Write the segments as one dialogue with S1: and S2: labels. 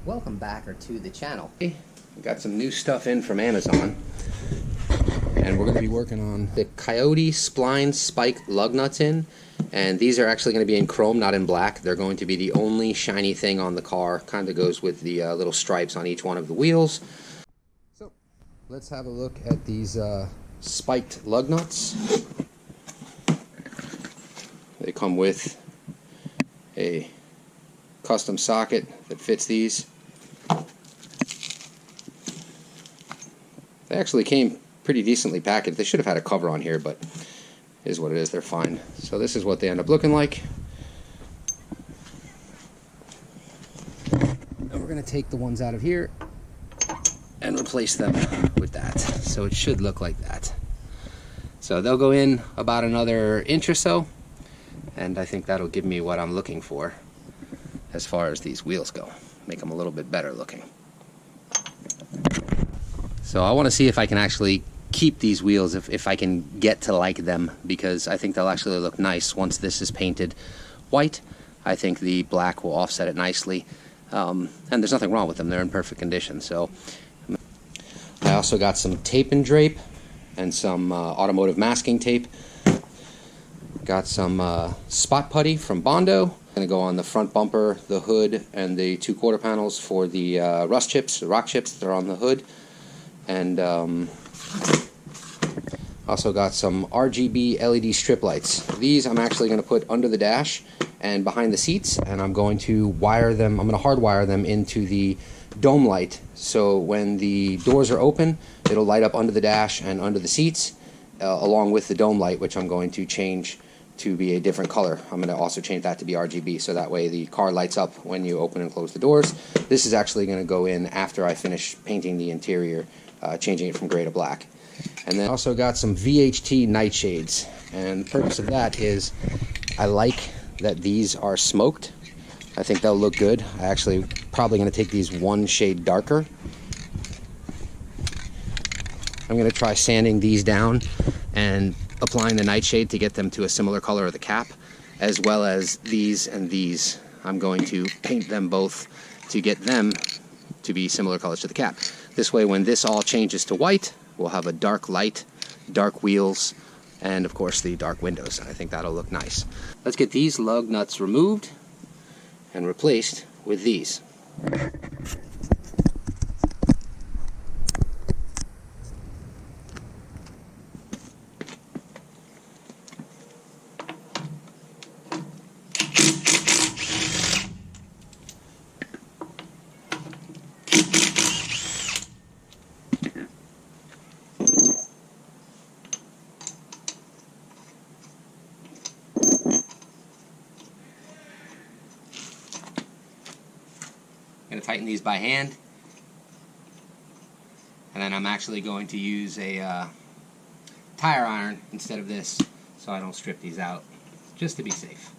S1: Welcome back to the channel.
S2: We got some new stuff in from Amazon, and we're going to be working on the Coyote Spline Spike lug nuts in, and these are actually going to be in chrome, not in black. They're going to be the only shiny thing on the car. Kind of goes with the little stripes on each one of the wheels. So let's have a look at these spiked lug nuts. They come with a custom socket that fits these. They actually came pretty decently packaged. They should have had a cover on here, but it is what it is. They're fine. So this is what they end up looking like. And we're going to take the ones out of here and replace them with that. So it should look like that. So they'll go in about another inch or so, and I think that'll give me what I'm looking for as far as these wheels go. Make them a little bit better looking. So I want to see if I can actually keep these wheels, if I can get to like them, because I think they'll actually look nice once this is painted white. I think the black will offset it nicely, and there's nothing wrong with them. They're in perfect condition. So I also got some tape and drape and some automotive masking tape. Got some spot putty from Bondo. Going to go on the front bumper, the hood, and the 2 quarter panels for the rust chips, the rock chips that are on the hood. And also got some RGB LED strip lights. These I'm actually going to put under the dash and behind the seats, and I'm going to wire them. I'm going to hardwire them into the dome light, so when the doors are open, it'll light up under the dash and under the seats, along with the dome light, which I'm going to change to be a different color. I'm going to also change that to be RGB, so that way the car lights up when you open and close the doors. This is actually going to go in after I finish painting the interior, changing it from gray to black. And then I also got some VHT nightshades, and the purpose of that is I like that these are smoked. I think they'll look good. I actually probably going to take these one shade darker. I'm going to try sanding these down and applying the nightshade to get them to a similar color of the cap, as well as these and these. I'm going to paint them both to get them to be similar colors to the cap. This way, when this all changes to white, we'll have a dark light, dark wheels, and of course the dark windows. I think that'll look nice. Let's get these lug nuts removed and replaced with these. I'm going to tighten these by hand, and then I'm actually going to use a tire iron instead of this, so I don't strip these out, just to be safe.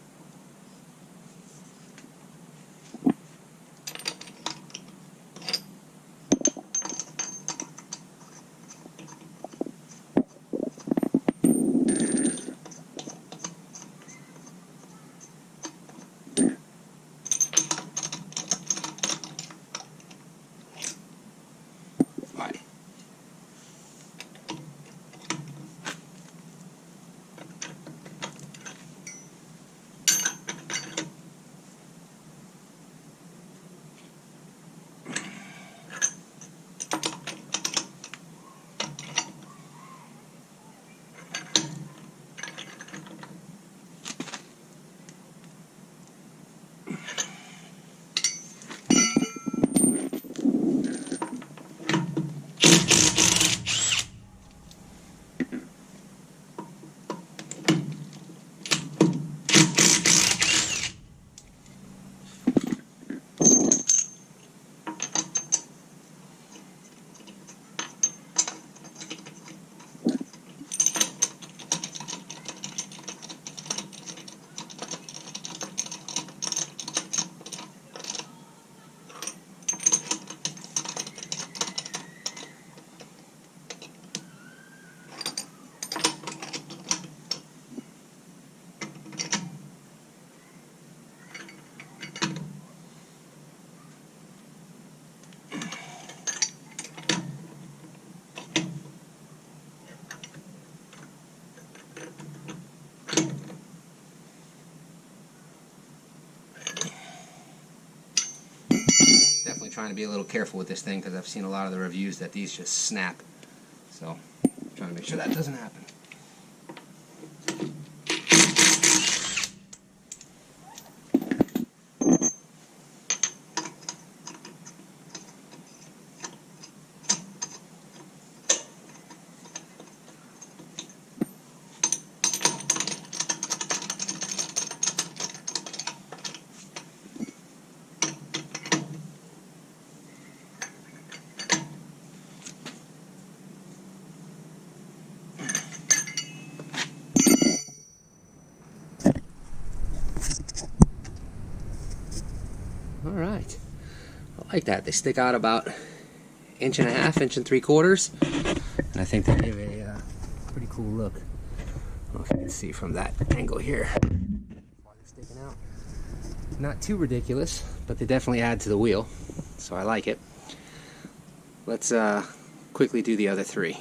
S2: trying to be a little careful with this thing because I've seen a lot of the reviews that these just snap. So I'm trying to make sure that doesn't happen. Alright, I like that. They stick out about 1.5 inches, 1.75 inches, and I think they give a pretty cool look. I don't know if you can see from that angle here. Why they're sticking out. Not too ridiculous, but they definitely add to the wheel, so I like it. Let's quickly do the other 3.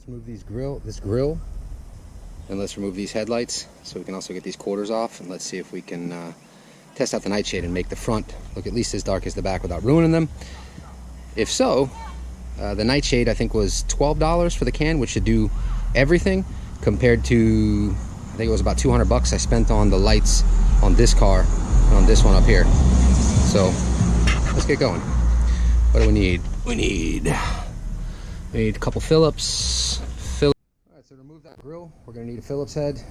S2: Move this grill, and let's remove these headlights so we can also get these quarters off, and let's see if we can test out the nightshade and make the front look at least as dark as the back without ruining them. If so, the nightshade I think was $12 for the can, which should do everything, compared to I think it was about 200 bucks I spent on the lights on this car and on this one up here. So let's get going. What do we need? We need a couple Phillips. Alright, so to remove that grill, we're going to need a Phillips head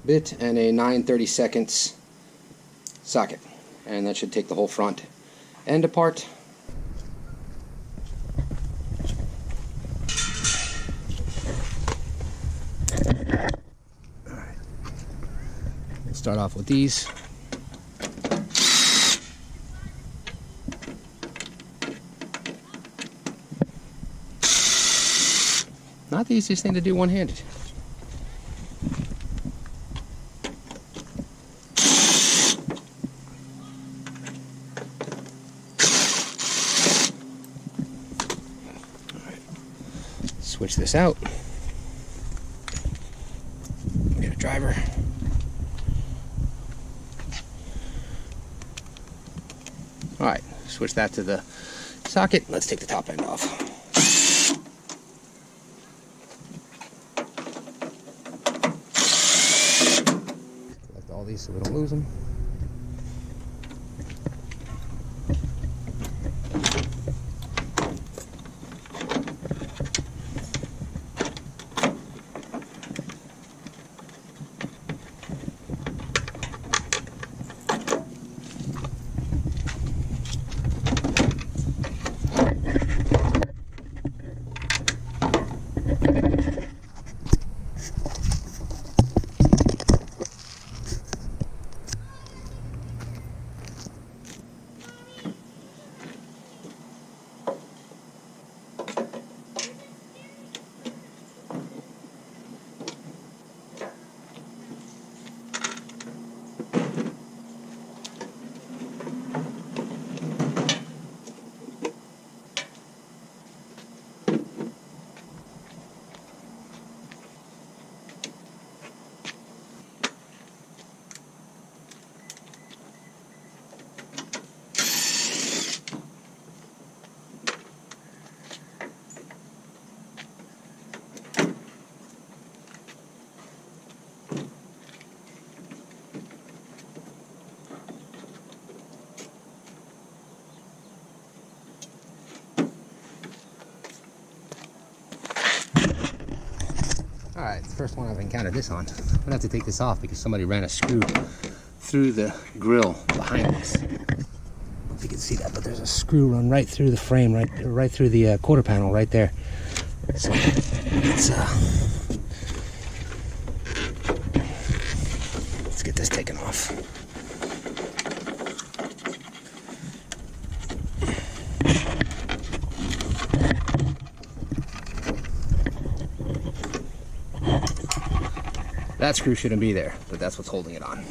S2: bit and a 9/32 socket. And that should take the whole front end apart. Alright. We'll start off with these. not the easiest thing to do one-handed. Switch this out. Get a driver. Alright, switch that to the socket. Let's take the top end off. Select all these so we don't lose them. Alright, it's the first one I've encountered this on. I'm going to have to take this off because somebody ran a screw through the grill behind this. I don't know if you can see that, but there's a screw run right through the frame, right through the quarter panel right there. So let's get this taken off. That screw shouldn't be there, but that's what's holding it on.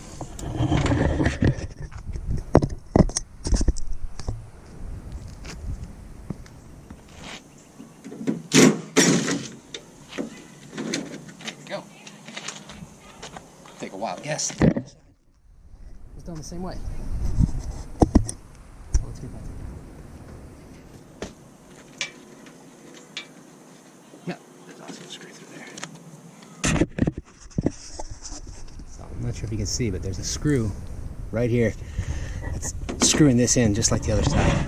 S2: There we go. Take a while. Yes. It's done the same way. So let's get back to it. Yeah, there's also a screw through there. I'm not sure if you can see, but there's a screw right here that's screwing this in just like the other side.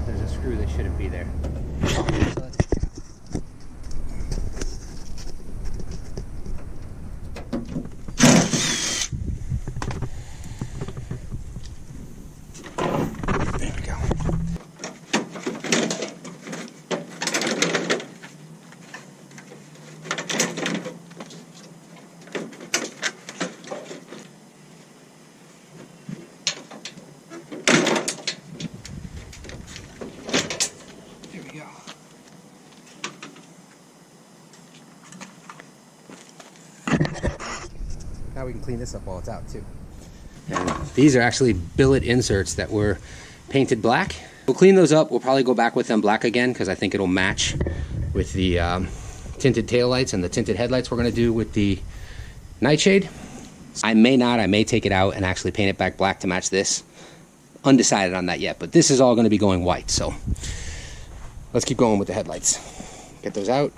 S2: There's a screw that shouldn't be there. There we go. Now we can clean this up while it's out too. And these are actually billet inserts that were painted black. We'll clean those up. We'll probably go back with them black again because I think it'll match with the tinted taillights and the tinted headlights we're going to do with the nightshade. I may take it out and actually paint it back black to match this. Undecided on that yet, but this is all going to be going white. So let's keep going with the headlights. Get those out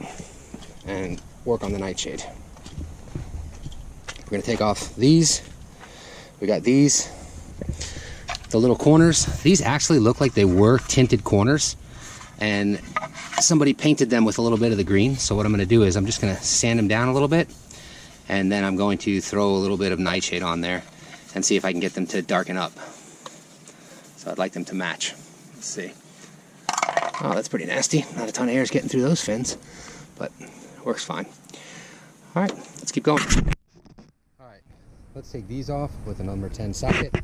S2: and work on the nightshade. We're going to take off these. We got these. the little corners, these actually look like they were tinted corners, and somebody painted them with a little bit of the green. So what I'm going to do is I'm just going to sand them down a little bit, and then I'm going to throw a little bit of nightshade on there and see if I can get them to darken up. So I'd like them to match. Let's see. Oh, that's pretty nasty. Not a ton of air is getting through those fins, but it works fine. All right, let's keep going. All right, let's take these off with a number 10 socket.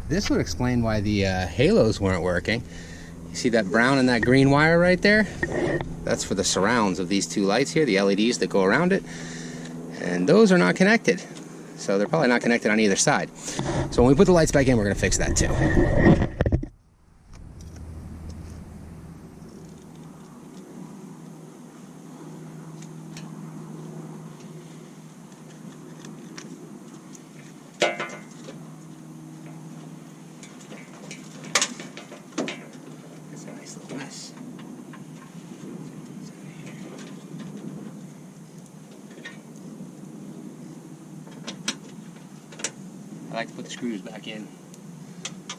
S2: This would explain why the halos weren't working. You see that brown and that green wire right there? That's for the surrounds of these two lights here, the LEDs that go around it. And those are not connected. So they're probably not connected on either side. So when we put the lights back in, we're going to fix that too. I like to put the screws back in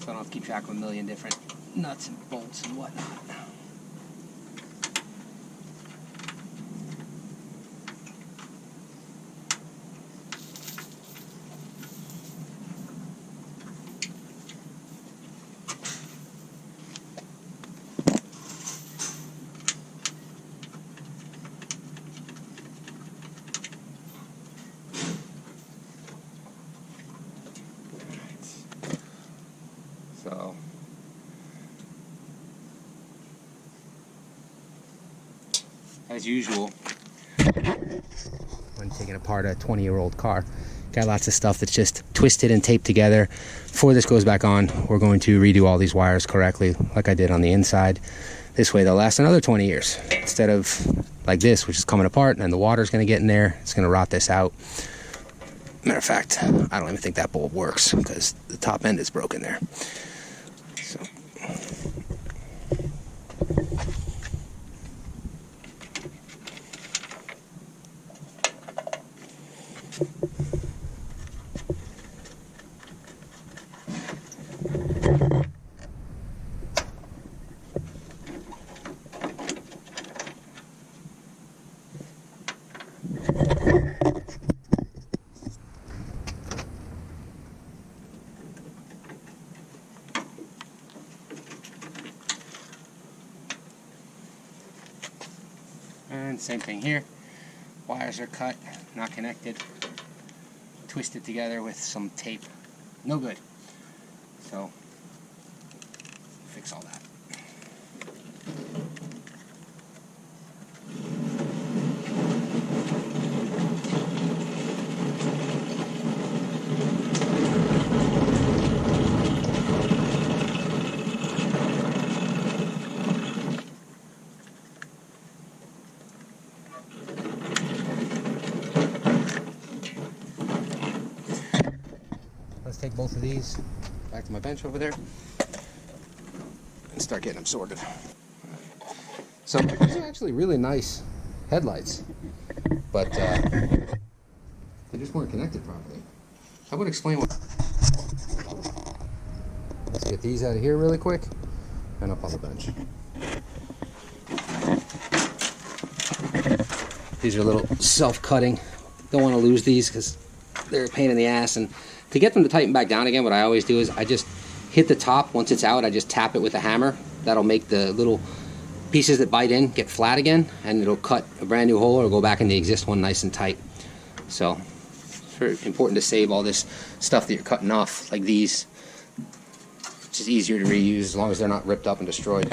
S2: so I don't have to keep track of a million different nuts and bolts and whatnot. So as usual, when taking apart a 20-year-old car, got lots of stuff that's just twisted and taped together. Before this goes back on, we're going to redo all these wires correctly, like I did on the inside. This way they'll last another 20 years instead of like this, which is coming apart and the water's going to get in there. It's going to rot this out. Matter of fact, I don't even think that bulb works because the top end is broken there. So. And same thing here. Wires are cut, not connected, twisted together with some tape. No good. So, fix all that. Let's take both of these back to my bench over there and start getting them sorted. So these are actually really nice headlights, but they just weren't connected properly. That would explain what. Let's get these out of here really quick and up on the bench. These are a little self-cutting. Don't want to lose these because they're a pain in the ass. And to get them to tighten back down again, what I always do is I just hit the top. Once it's out, I just tap it with a hammer. That'll make the little pieces that bite in get flat again, and it'll cut a brand new hole or go back in the exist one nice and tight. So it's very important to save all this stuff that you're cutting off, like these. It's just easier to reuse as long as they're not ripped up and destroyed.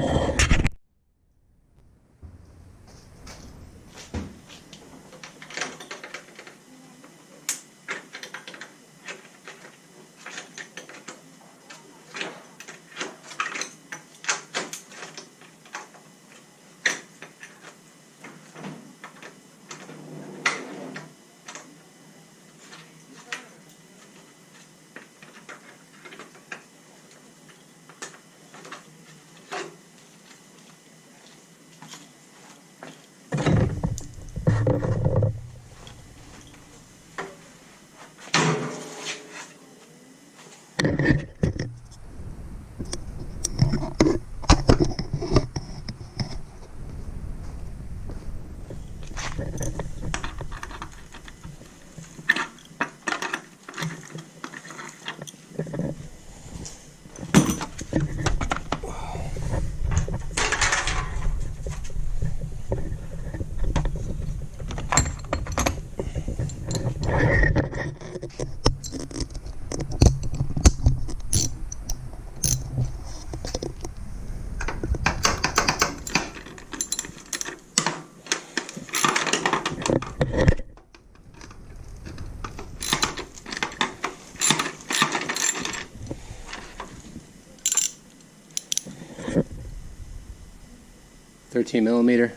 S2: $13mm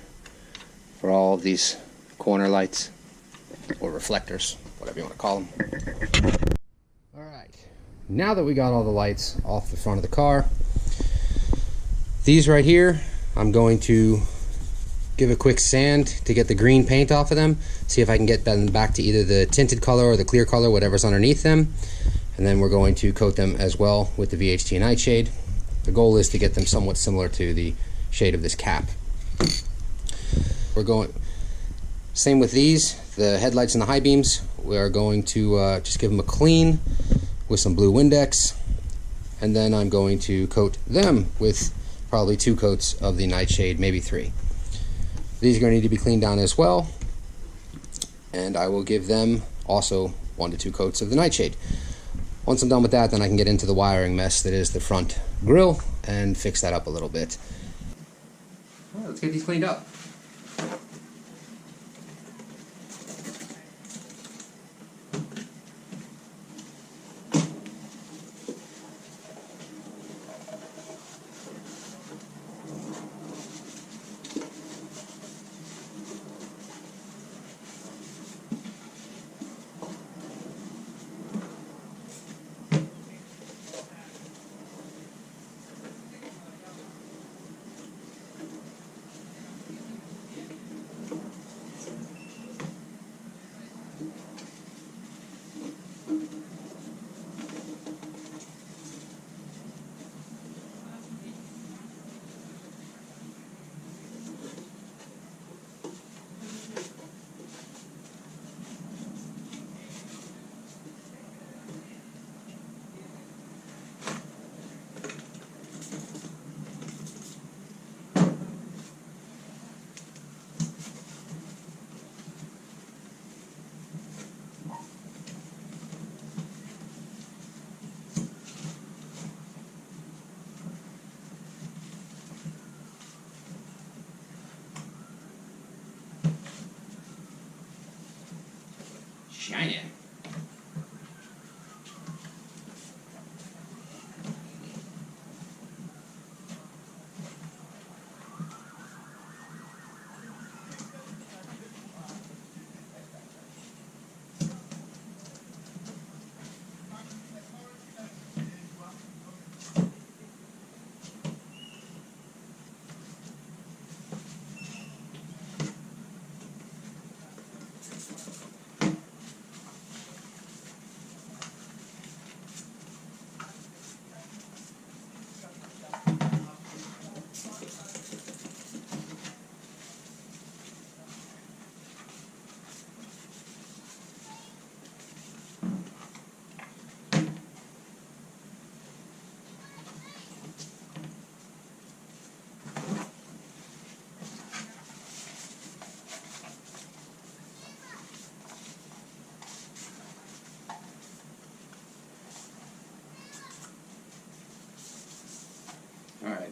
S2: for all of these corner lights, or reflectors, whatever you want to call them. Alright, now that we got all the lights off the front of the car, these right here, I'm going to give a quick sand to get the green paint off of them, see if I can get them back to either the tinted color or the clear color, whatever's underneath them, and then we're going to coat them as well with the VHT nightshade. The goal is to get them somewhat similar to the shade of this cap. We're going same with these, the headlights and the high beams. We are going to just give them a clean with some blue Windex, and then I'm going to coat them with probably 2 coats of the nightshade, maybe 3. These are going to need to be cleaned down as well, and I will give them also 1 to 2 coats of the nightshade. Once I'm done with that, then I can get into the wiring mess that is the front grille and fix that up a little bit. Well, let's get these cleaned up. Shine it.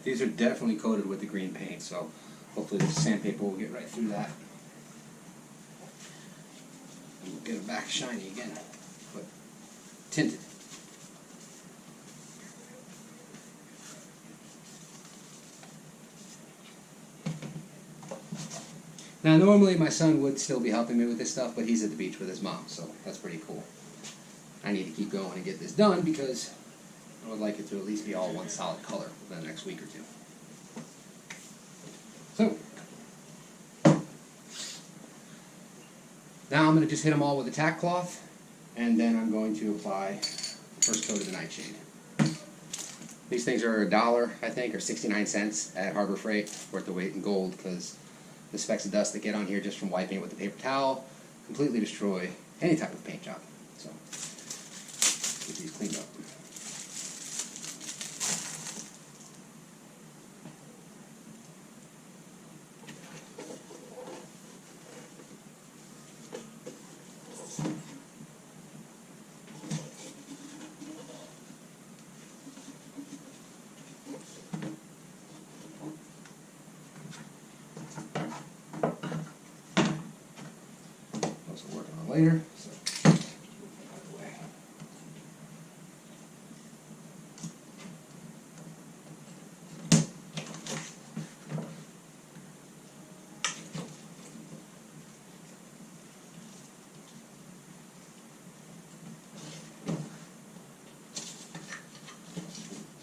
S2: These are definitely coated with the green paint, so hopefully the sandpaper will get right through that. And we'll get it back shiny again, but tinted. Now normally my son would still be helping me with this stuff, but he's at the beach with his mom, so that's pretty cool. I need to keep going and get this done because I would like it to at least be all one solid color for the next week or two. So, now I'm going to just hit them all with a tack cloth, and then I'm going to apply the first coat of the nightshade. These things are $1, I think, or 69 cents at Harbor Freight, worth the weight in gold, because the specks of dust that get on here just from wiping it with a paper towel completely destroy any type of paint job. So, get these cleaned up. Later, so out of the way.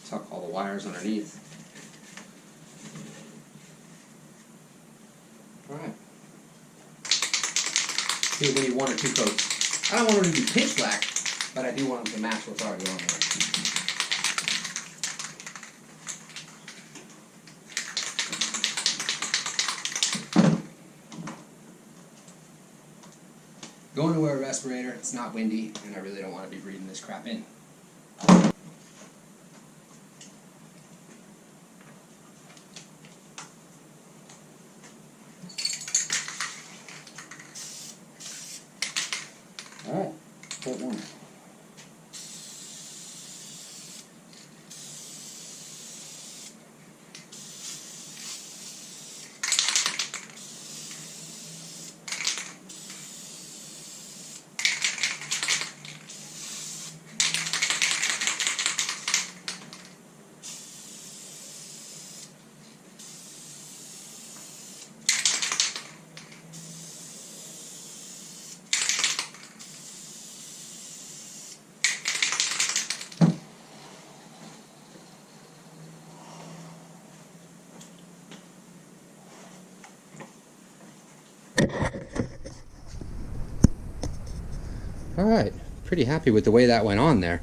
S2: Tuck all the wires underneath. All right. See, we need 1 or 2 coats. I don't want them to be pitch black, but I do want them to match what's already on there. Going to wear a respirator, it's not windy, and I really don't want to be breathing this crap in. Alright, coat 1. Alright, pretty happy with the way that went on there.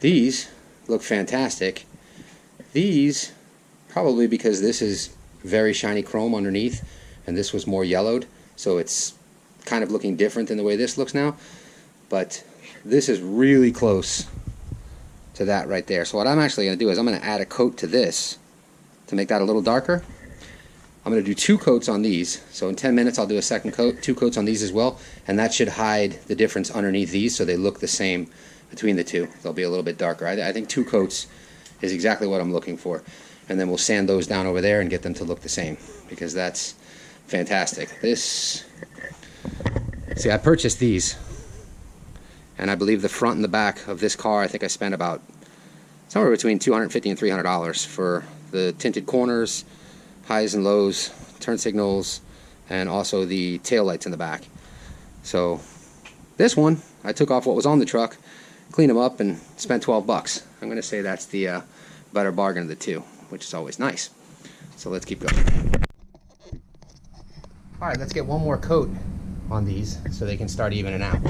S2: These look fantastic. These, probably because this is very shiny chrome underneath and this was more yellowed, so it's kind of looking different than the way this looks now. But this is really close to that right there. So what I'm actually going to do is I'm going to add a coat to this to make that a little darker. I'm going to do 2 coats on these, so in 10 minutes I'll do a second coat, 2 coats on these as well, and that should hide the difference underneath these so they look the same between the two. They'll be a little bit darker. I think 2 coats is exactly what I'm looking for, and then we'll sand those down over there and get them to look the same, because that's fantastic. This, see, I purchased these, and I believe the front and the back of this car, I think I spent about somewhere between $250 and $300 for the tinted corners, highs and lows, turn signals, and also the tail lights in the back. So this one, I took off what was on the truck, cleaned them up, and spent 12 bucks. I'm going to say that's the better bargain of the 2, which is always nice. So let's keep going. Alright, let's get 1 more coat on these so they can start evening out.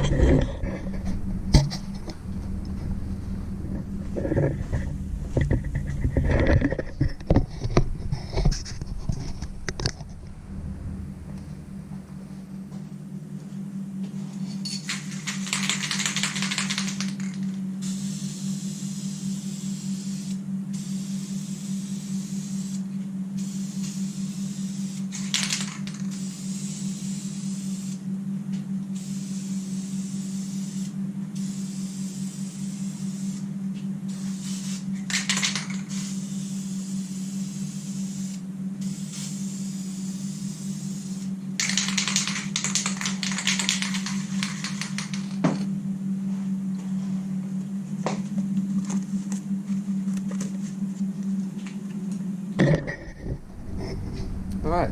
S2: Alright,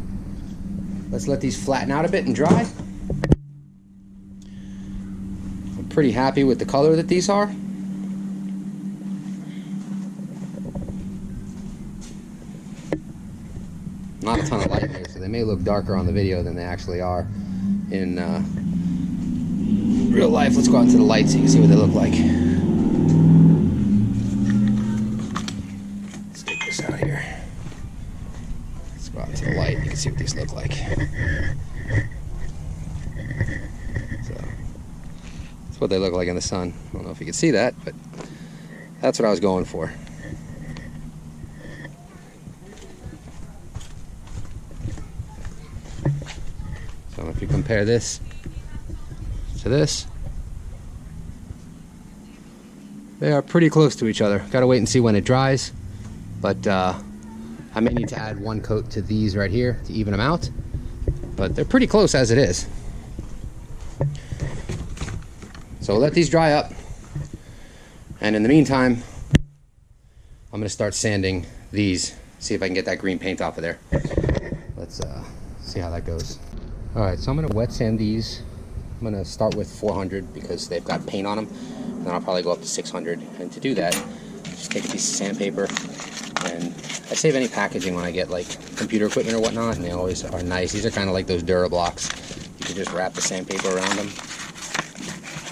S2: let's let these flatten out a bit and dry. I'm pretty happy with the color that these are. Not a ton of light here, so they may look darker on the video than they actually are in real life. Let's go out into the light so you can see what they look like. Let's get this out of here. Let's go out into the light. You can see what these look like. So that's what they look like in the sun. I don't know if you can see that, but that's what I was going for. So if you compare this to this, they are pretty close to each other. Gotta wait and see when it dries, but I may need to add one coat to these right here to even them out, but they're pretty close as it is. So we'll let these dry up, and in the meantime I'm gonna start sanding these, see if I can get that green paint off of there. Let's see how that goes. Alright, so I'm going to wet sand these. I'm going to start with 400 because they've got paint on them. Then I'll probably go up to 600. And to do that, just take a piece of sandpaper. And I save any packaging when I get like computer equipment or whatnot, and they always are nice. These are kind of like those Dura blocks. You can just wrap the sandpaper around them,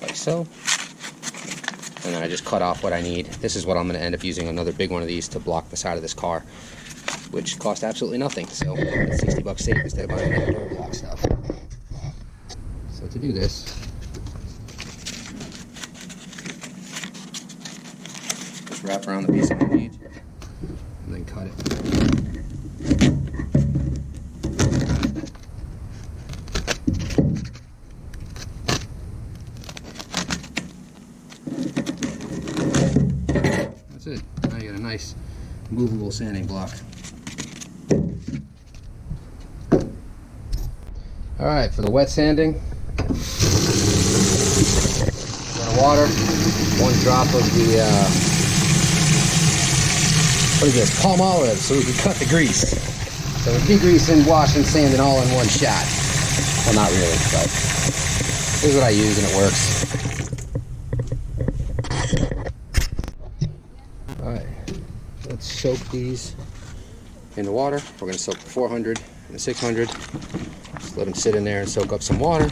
S2: like so. And then I just cut off what I need. This is what I'm going to end up using, another big one of these to block the side of this car, which cost absolutely nothing. So it's 60 bucks safe instead of buying that Dura block stuff. So to do this, just wrap around the piece that I need and then cut it. That's it. Now you got a nice movable sanding block. Alright, for the wet sanding, water, one drop of the what is this, palm olive, so we can cut the grease. So we're degreasing, washing, sanding all in one shot. Well, not really, but this is what I use and it works. Alright, let's soak these in the water. We're going to soak the 400 and the 600. Just let them sit in there and soak up some water.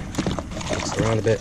S2: Mix it around a bit.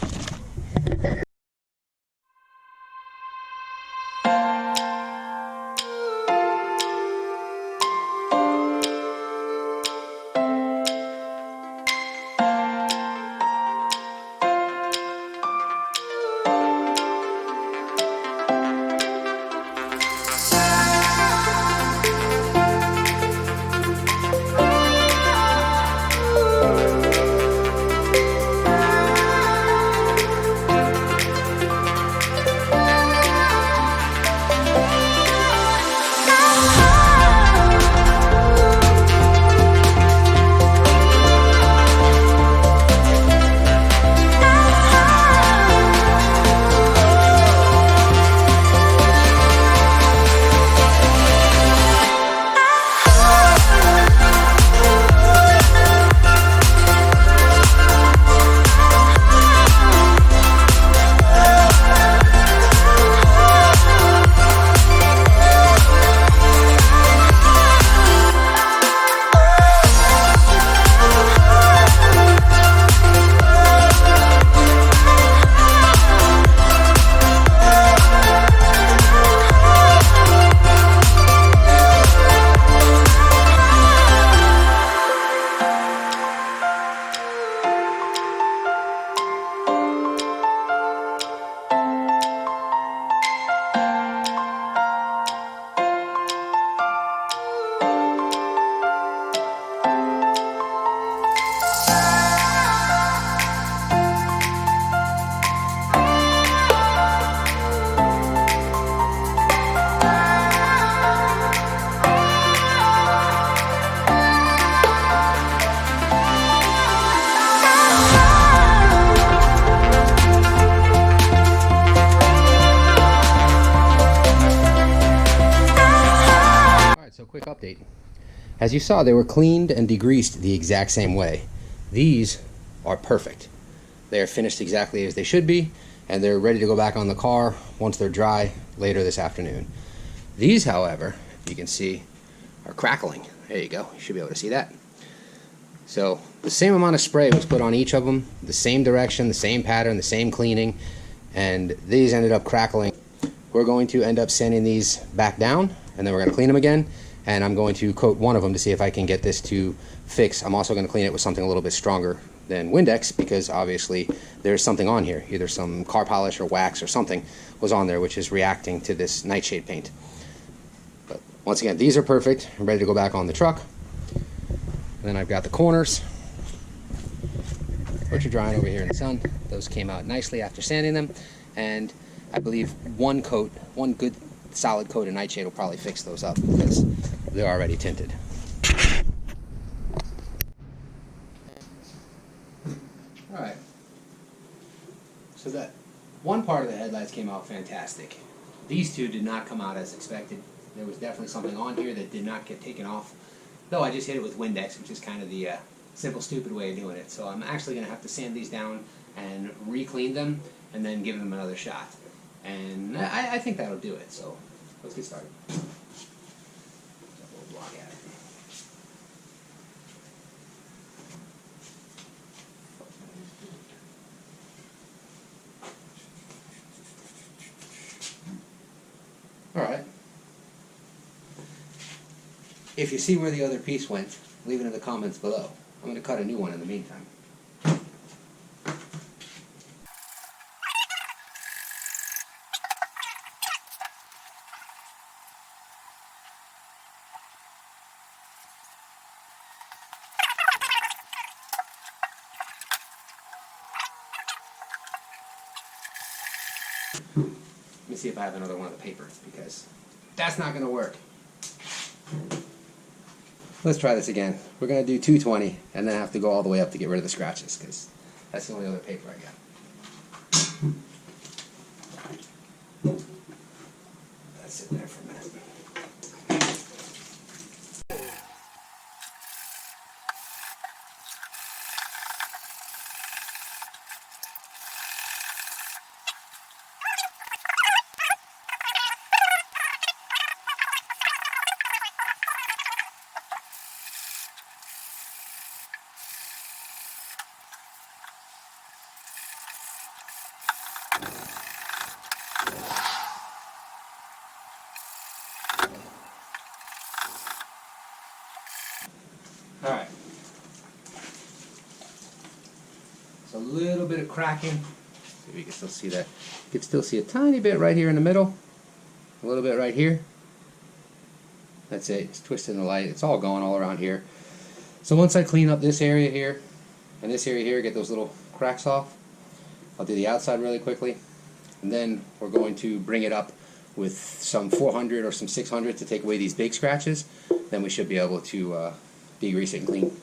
S2: As you saw, they were cleaned and degreased the exact same way. These are perfect. They are finished exactly as they should be, and they're ready to go back on the car once they're dry later this afternoon. These, however, you can see, are crackling. There you go. You should be able to see that. So the same amount of spray was put on each of them, the same direction, the same pattern, the same cleaning, and these ended up crackling. We're going to end up sanding these back down, and then we're going to clean them again, and I'm going to coat one of them to see if I can get this to fix. I'm also going to clean it with something a little bit stronger than Windex, because obviously there's something on here, either some car polish or wax or something was on there which is reacting to this nightshade paint. But once again, these are perfect. I'm ready to go back on the truck. And then I've got the corners, which are drying over here in the sun. Those came out nicely after sanding them, and I believe one good solid coat of nightshade will probably fix those up because they're already tinted. Alright, so that one part of the headlights came out fantastic. These two did not come out as expected. There was definitely something on here that did not get taken off. Though I just hit it with Windex, which is kind of the simple, stupid way of doing it. So I'm actually going to have to sand these down and re-clean them and then give them another shot. And I think that'll do it. So let's get started. All right. If you see where the other piece went, leave it in the comments below. I'm going to cut a new one in the meantime. Let me see if I have another one of the paper, because that's not going to work. Let's try this again. We're going to do 220 and then have to go all the way up to get rid of the scratches, because that's the only other paper I got. Let's sit there for a minute. Alright, so a little bit of cracking. See if you can still see that. You can still see a tiny bit right here in the middle, a little bit right here. That's it, it's twisting the light. It's all going all around here. So once I clean up this area here and this area here, get those little cracks off, I'll do the outside really quickly, and then we're going to bring it up with some 400 or some 600 to take away these big scratches. Then we should be able to degrease it and clean.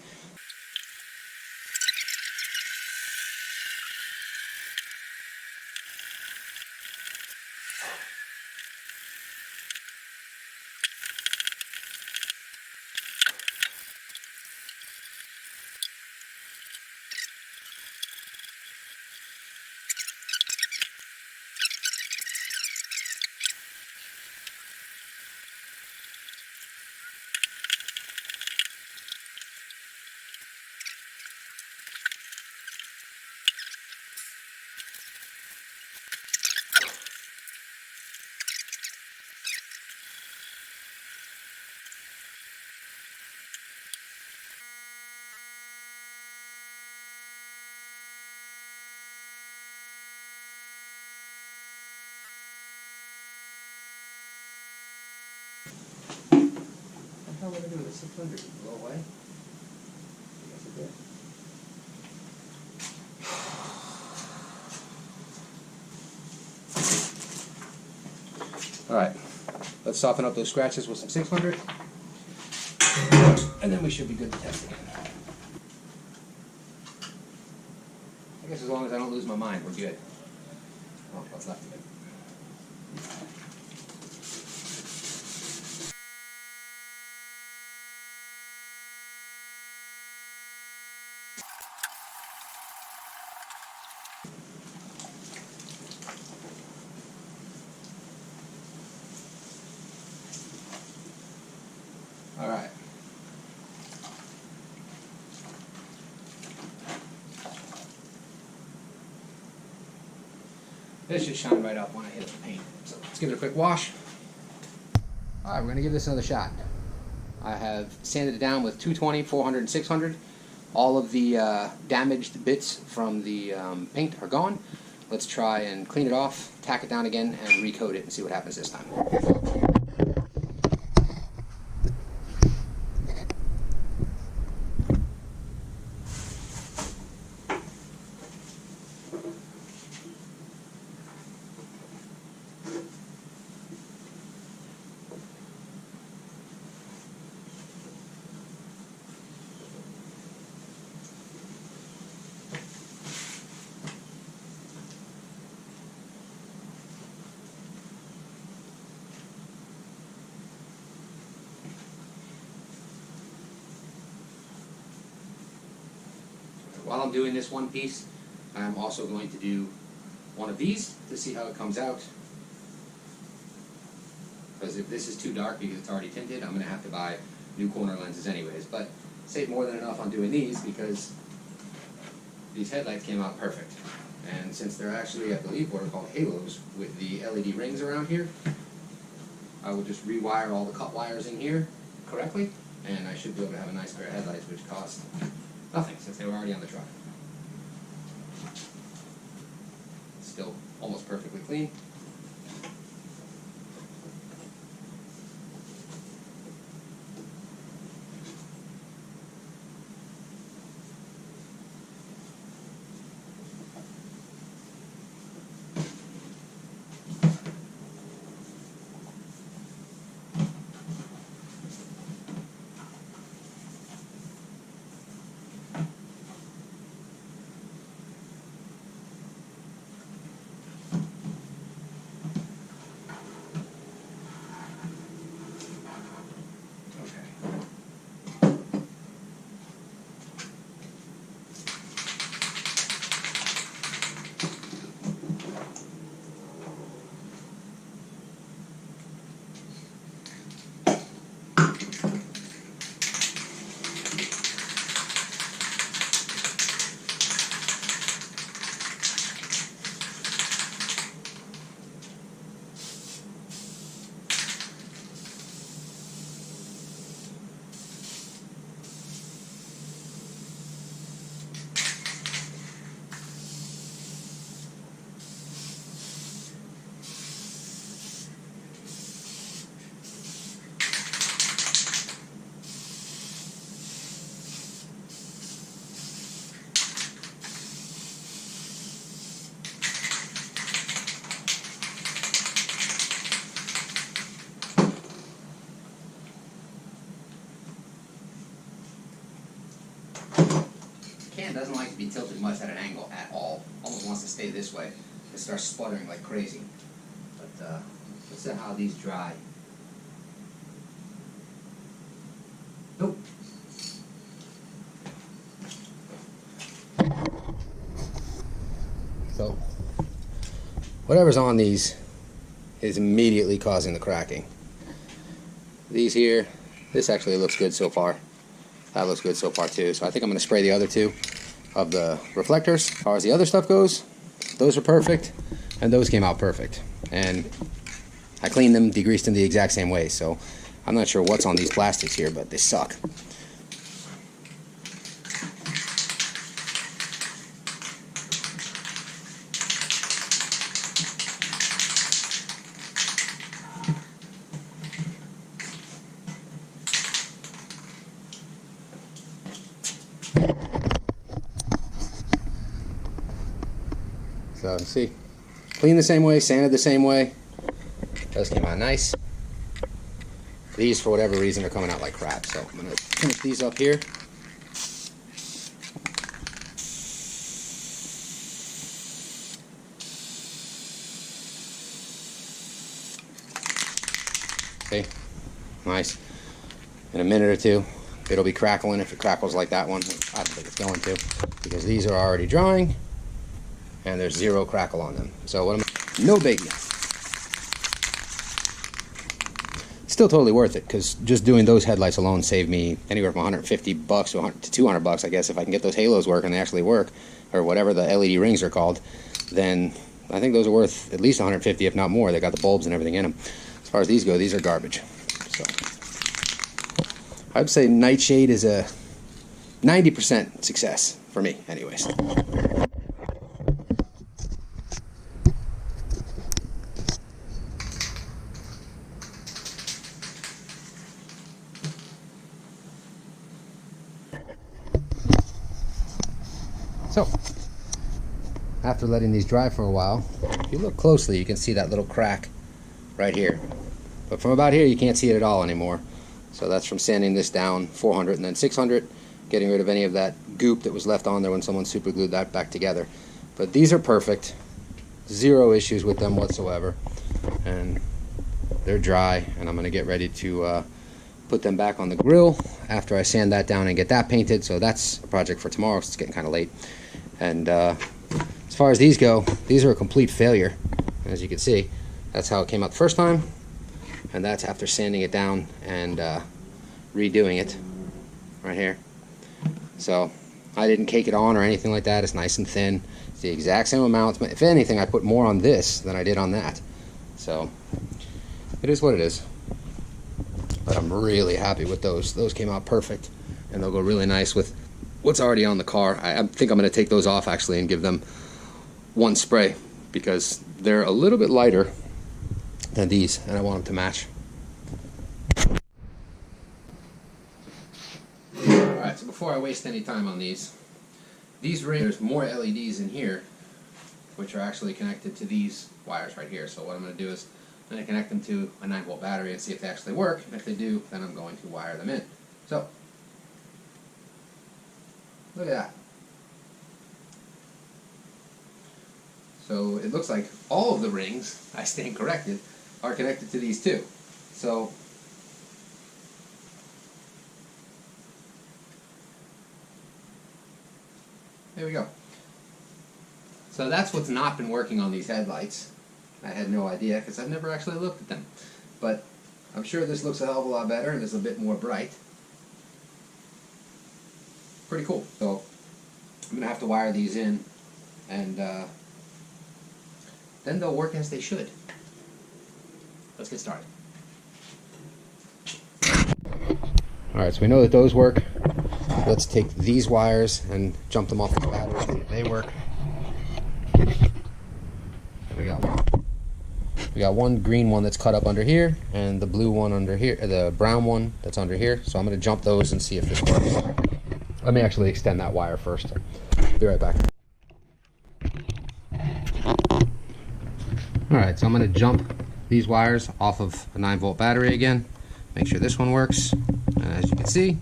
S2: What the hell would I do with 600? Blow away? Yes, it did. Alright, let's soften up those scratches with some 600, and then we should be good to test again. I guess as long as I don't lose my mind, we're good. Oh, what's left of it? This should shine right up when I hit the paint. So let's give it a quick wash. Alright, we're going to give this another shot. I have sanded it down with 220, 400, and 600. All of the damaged bits from the paint are gone. Let's try and clean it off, tack it down again, and recoat it and see what happens this time. While I'm doing this one piece, I'm also going to do one of these to see how it comes out. Because if this is too dark because it's already tinted, I'm going to have to buy new corner lenses anyways. But save more than enough on doing these because these headlights came out perfect. And since they're actually, I believe, what are called halos with the LED rings around here, I will just rewire all the cut wires in here correctly, and I should be able to have a nice pair of headlights, which cost nothing since they were already on the truck. Still almost perfectly clean. Can doesn't like to be tilted much at an angle at all. Almost wants to stay this way. It starts sputtering like crazy. But let's see how these dry. Nope. So, whatever's on these is immediately causing the cracking. These here, this actually looks good so far. That looks good so far too. So I think I'm going to spray the other two of the reflectors. As far as the other stuff goes, those are perfect, and those came out perfect. And I cleaned them, degreased them the exact same way. So I'm not sure what's on these plastics here, but they suck. So see, cleaned the same way, sanded the same way. Those came out nice. These, for whatever reason, are coming out like crap. So I'm going to finish these up here. Okay, nice. In a minute or two, it'll be crackling. If it crackles like that one, I don't think it's going to, because these are already drying. And there's zero crackle on them. So what no biggie. Still totally worth it, because just doing those headlights alone saved me anywhere from $150 to $200, I guess. If I can get those halos working, they actually work, or whatever the LED rings are called, then I think those are worth at least 150, if not more. They got the bulbs and everything in them. As far as these go, these are garbage. So I'd say Nightshade is a 90% success for me, anyways. So, after letting these dry for a while, if you look closely, you can see that little crack right here. But from about here, you can't see it at all anymore. So that's from sanding this down 400 and then 600, getting rid of any of that goop that was left on there when someone super glued that back together. But these are perfect. Zero issues with them whatsoever. And they're dry, and I'm going to get ready to put them back on the grill after I sand that down and get that painted. So that's a project for tomorrow, 'cause it's getting kind of late. And as far as these go, these are a complete failure. As you can see, that's how it came out the first time, and that's after sanding it down and redoing it right here. So I didn't cake it on or anything like that. It's nice and thin. It's the exact same amount. If anything, I put more on this than I did on that. So it is what it is. But I'm really happy with those. Those came out perfect, and they'll go really nice with what's already on the car. I think I'm going to take those off actually and give them one spray, because they're a little bit lighter than these, and I want them to match. Alright, so before I waste any time on these rings, there's more LEDs in here, which are actually connected to these wires right here. So what I'm going to do is I'm going to connect them to a 9-volt battery and see if they actually work. If they do, then I'm going to wire them in. So look at that. So it looks like all of the rings, I stand corrected, are connected to these two. So there we go. So that's what's not been working on these headlights. I had no idea, because I've never actually looked at them. But I'm sure this looks a hell of a lot better and is a bit more bright. Pretty cool. So I'm going to have to wire these in, and then they'll work as they should. Let's get started. Alright, so we know that those work. Let's take these wires and jump them off the battery. They work. We got one. We got one green one that's cut up under here, and the blue one under here, the brown one that's under here. So I'm going to jump those and see if this works. Let me actually extend that wire first. Be right back. Alright, so I'm going to jump these wires off of a 9-volt battery again. Make sure this one works. And as you can see,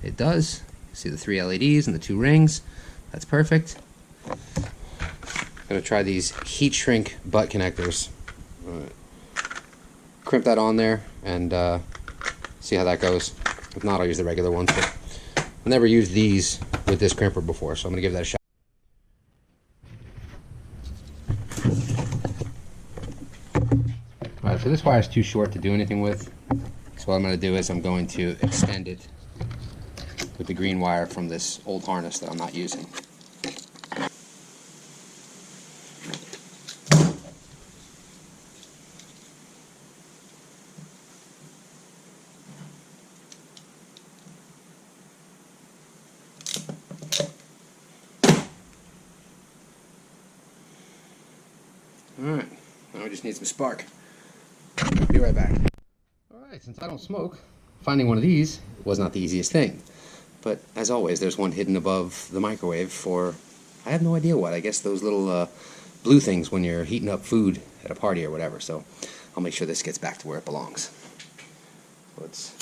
S2: it does. You see the 3 LEDs and the 2 rings. That's perfect. I'm going to try these heat shrink butt connectors. Crimp that on there and see how that goes. If not, I'll use the regular ones. But I've never used these with this crimper before, so I'm going to give that a shot. Alright, so this wire is too short to do anything with. So what I'm going to do is I'm going to extend it with the green wire from this old harness that I'm not using. Alright, now we just need some spark. Be right back. Alright, since I don't smoke, finding one of these was not the easiest thing. But as always, there's one hidden above the microwave for, I have no idea what. I guess those little blue things when you're heating up food at a party or whatever. So I'll make sure this gets back to where it belongs. Let's...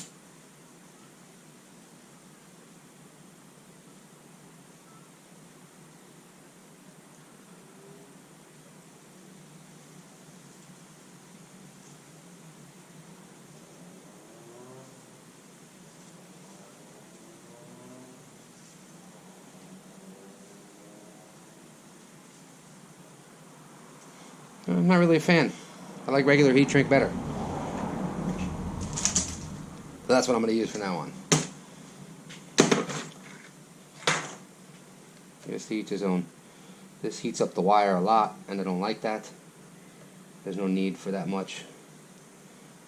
S2: I'm not really a fan. I like regular heat shrink better. So that's what I'm going to use from now on. I guess to each his own. This heats up the wire a lot, and I don't like that. There's no need for that much.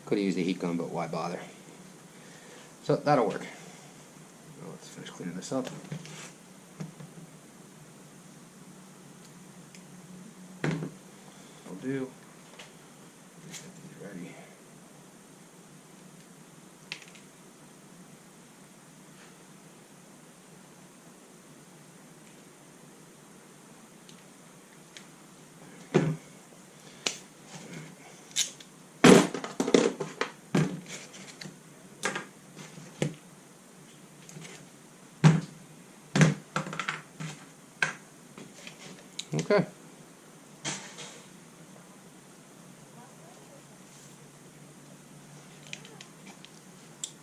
S2: Could have used a heat gun, but why bother? So that'll work. Now let's finish cleaning this up. I'll do. Get these ready. Okay.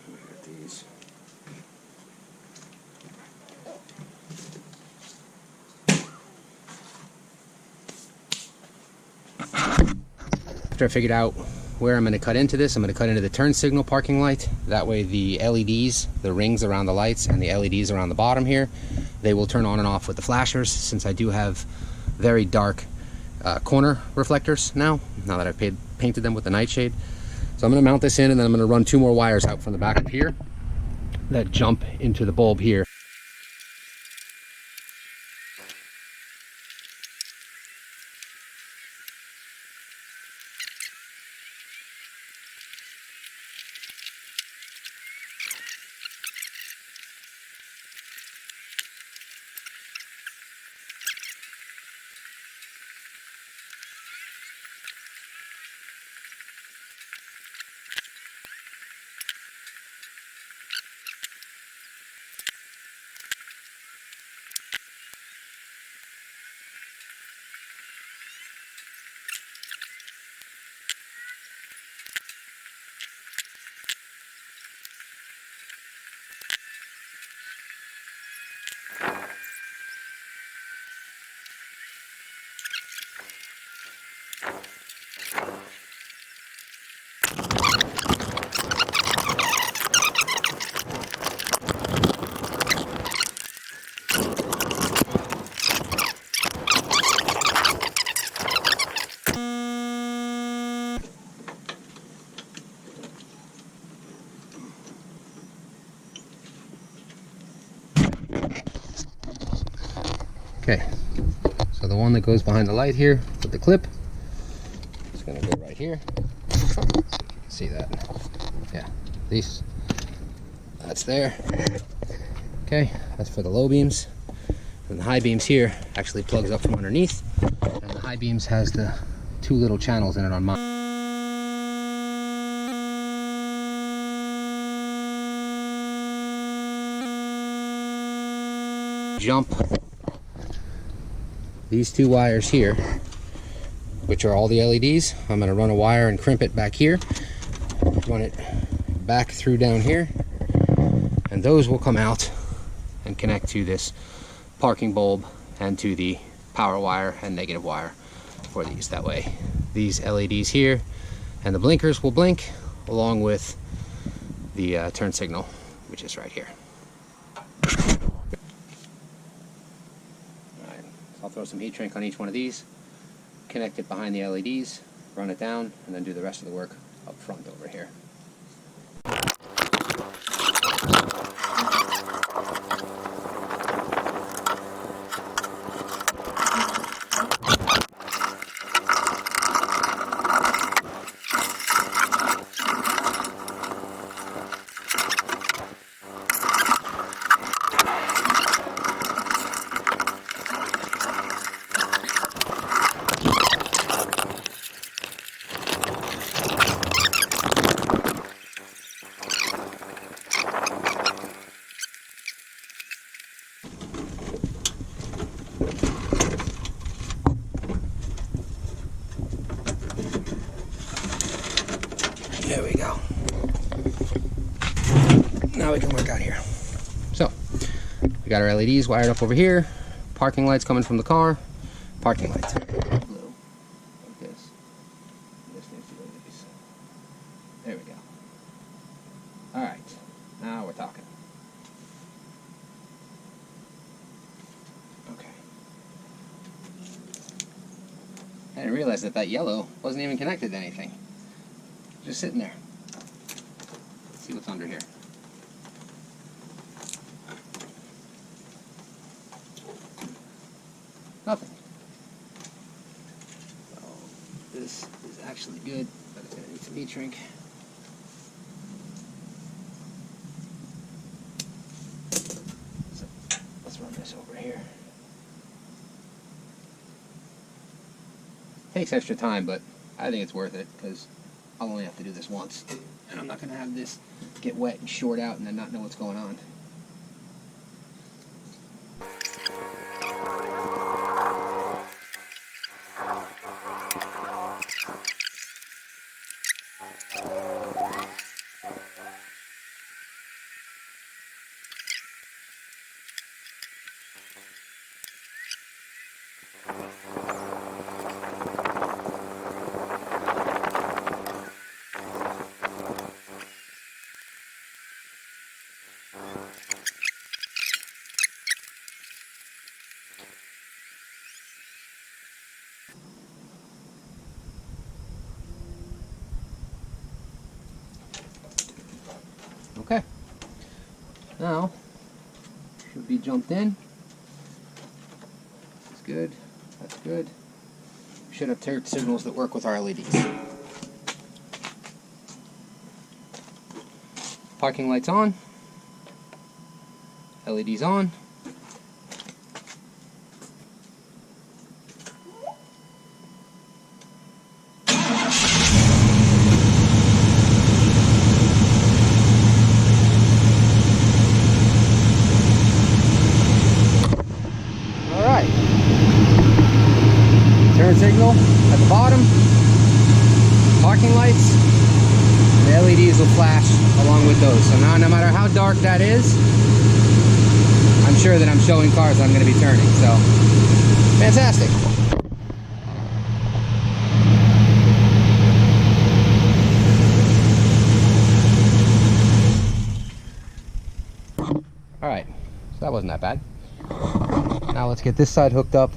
S2: Get these. After I figured out where I'm going to cut into this, I'm going to cut into the turn signal parking light. That way the LEDs, the rings around the lights, and the LEDs around the bottom here, they will turn on and off with the flashers, since I do have very dark corner reflectors now that I've painted them with the nightshade. So I'm going to mount this in, and then I'm going to run 2 more wires out from the back of here that jump into the bulb here. Okay, so the one that goes behind the light here with the clip is going to go right here. Let's see if you can see that. Yeah, that's there. Okay, that's for the low beams. And the high beams here actually plugs up from underneath. And the high beams has the 2 little channels in it on mine. Jump these 2 wires here, which are all the LEDs. I'm going to run a wire and crimp it back here, run it back through down here, and those will come out and connect to this parking bulb and to the power wire and negative wire for these. That way these LEDs here and the blinkers will blink along with the turn signal, which is right here. I'll throw some heat shrink on each one of these, connect it behind the LEDs, run it down, and then do the rest of the work up front over here. There we go. Now we can work out here. So, we got our LEDs wired up over here, parking lights coming from the car, parking lights. Blue, like this. This needs to go to these. There we go. Alright, now we're talking. Okay. I didn't realize that that yellow wasn't even connected to anything. Just sitting there. Let's see what's under here. Nothing. So this is actually good, but it's gonna need some heat shrink. So let's run this over here. Takes extra time, but I think it's worth it because I'll only have to do this once, and I'm not gonna have this get wet and short out and then not know what's going on. Okay, now should be jumped in. That's good, that's good. We should have turret signals that work with our LEDs. Parking lights on, LEDs on. Turn signal at the bottom, parking lights, the LEDs will flash along with those. So now no matter how dark that is, I'm sure that I'm showing cars I'm going to be turning. So, fantastic. Alright, so that wasn't that bad. Now let's get this side hooked up.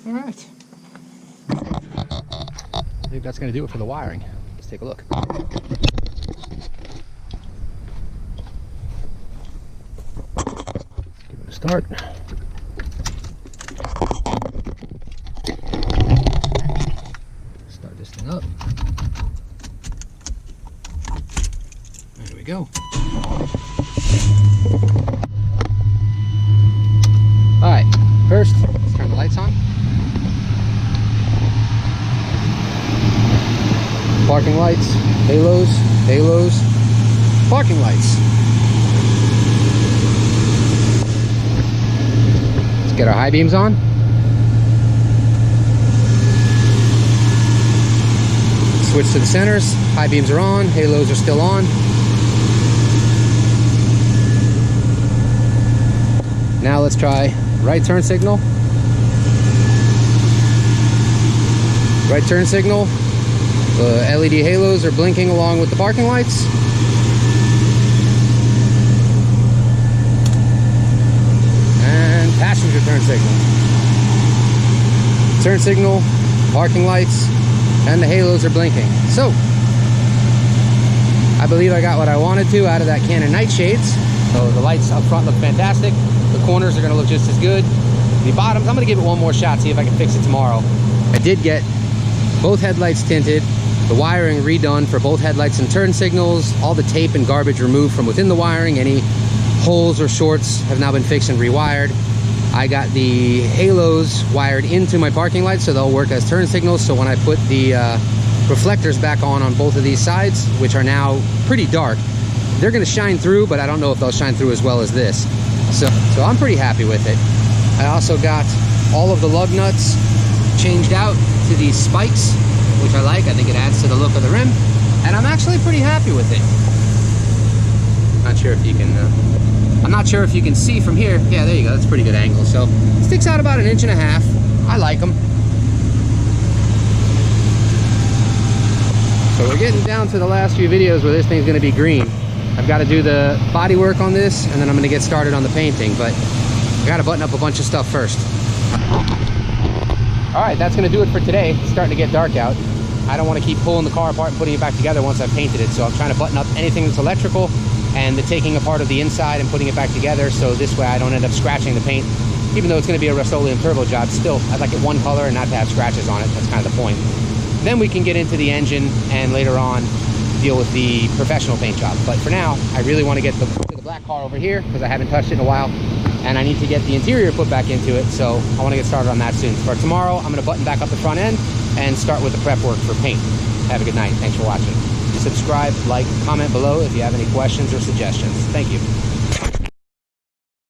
S2: Alright. I think that's going to do it for the wiring. Let's take a look. Give it a start. Start this thing. Loosen up. There we go. Alright, first, let's turn the lights on. Parking lights, halos, halos, parking lights. Let's get our high beams on. Switch to the centers, high beams are on, halos are still on. Now let's try right turn signal. Right turn signal. The LED halos are blinking along with the parking lights. And passenger turn signal. Turn signal, parking lights, and the halos are blinking. So, I believe I got what I wanted to out of that Canon nightshades. So the lights up front look fantastic. The corners are gonna look just as good. The bottoms, I'm gonna give it one more shot, see if I can fix it tomorrow. I did get both headlights tinted, the wiring redone for both headlights and turn signals, all the tape and garbage removed from within the wiring. Any holes or shorts have now been fixed and rewired. I got the halos wired into my parking lights so they'll work as turn signals. So when I put the reflectors back on both of these sides, which are now pretty dark, they're gonna shine through, but I don't know if they'll shine through as well as this. So I'm pretty happy with it. I also got all of the lug nuts changed out to these spikes, which I like. I think it adds to the look of the rim, and I'm actually pretty happy with it. Not sure if you can I'm not sure if you can see from here. Yeah, there you go, that's a pretty good angle. So it sticks out about 1.5 inches. I like them. So we're getting down to the last few videos where this thing's gonna be green. I've got to do the body work on this, and then I'm gonna get started on the painting, but I gotta button up a bunch of stuff first. All right, that's gonna do it for today. It's starting to get dark out. I don't want to keep pulling the car apart and putting it back together once I've painted it, so I'm trying to button up anything that's electrical and the taking apart of the inside and putting it back together, so this way I don't end up scratching the paint. Even though it's gonna be a Rust-Oleum turbo job, still, I'd like it one color and not to have scratches on it. That's kind of the point. Then we can get into the engine and later on deal with the professional paint job. But for now, I really want to get to the black car over here because I haven't touched it in a while, and I need to get the interior put back into it, so I want to get started on that soon. For tomorrow, I'm going to button back up the front end and start with the prep work for paint. Have a good night. Thanks for watching. Subscribe, like, comment below if you have any questions or suggestions. Thank you.